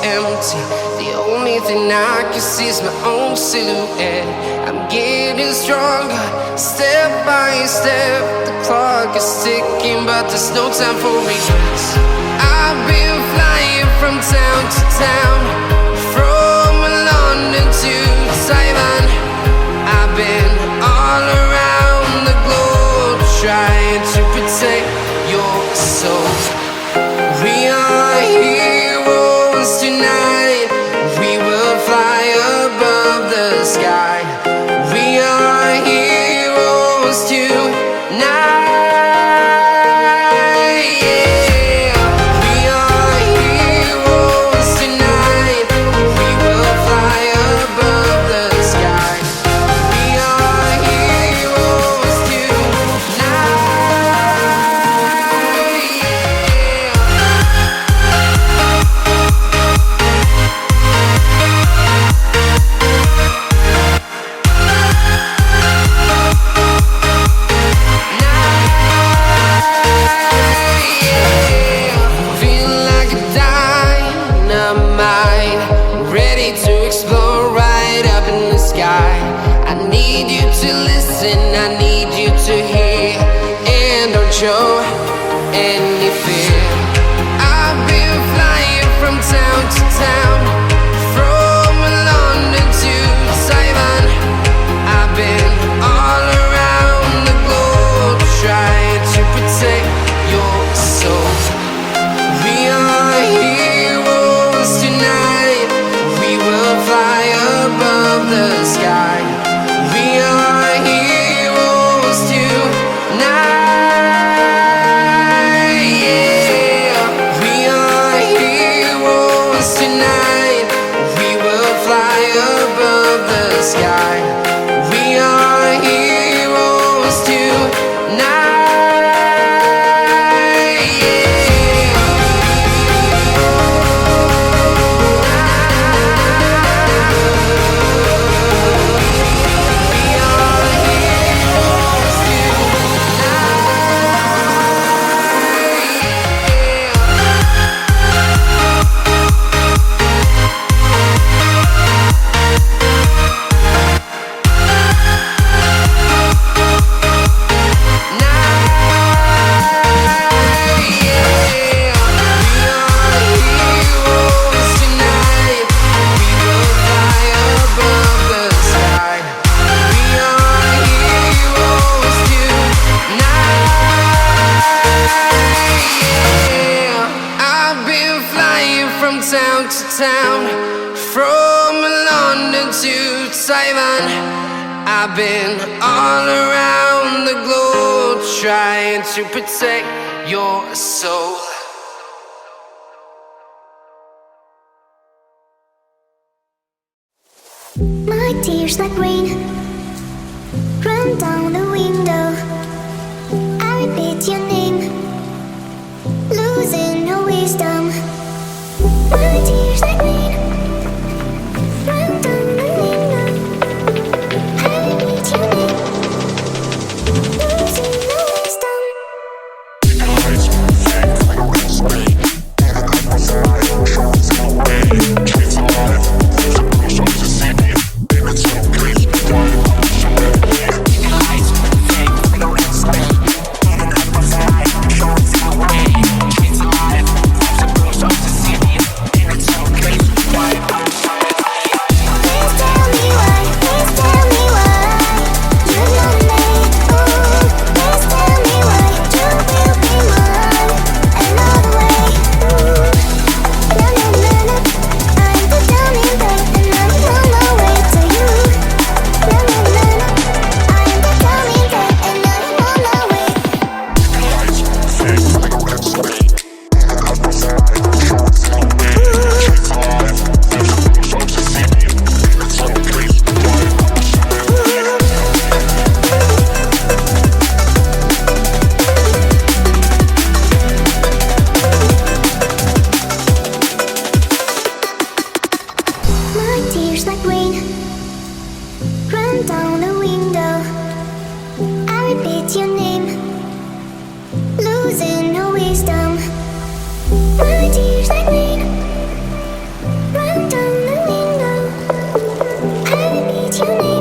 empty. The only thing I can see is my own silhouette. I'm getting stronger, step by step. The clock is ticking, but there's no time for regrets. I've been flying from town to town, from London to Taiwan. I've been all around the globe, trying to protect your soul. We are heroes tonight. We will fly above the sky. We are heroes tonight. Yeah. We are heroes tonight. We will fly above the sky. We are heroes tonight. Feeling like a dynamite, ready to explode right up in the sky. I need you to listen, I need you to hear, and don't show any fear. I've been flying from town to town, from London to Taiwan. I've been all around the globe, trying to protect your soul. We are heroes tonight. We will fly above the sky. We are heroes tonight. Yeah. We are heroes tonight. We will fly above the sky. We are heroes tonight. Town to town, from London to Taiwan. I've been all around the globe, trying to protect your soul. My tears like rain run down the window. I repeat your name, losing no wisdom. My tears like rain run down the window. I repeat your name, losing no wisdom. losing no wisdom. My tears like rain your name.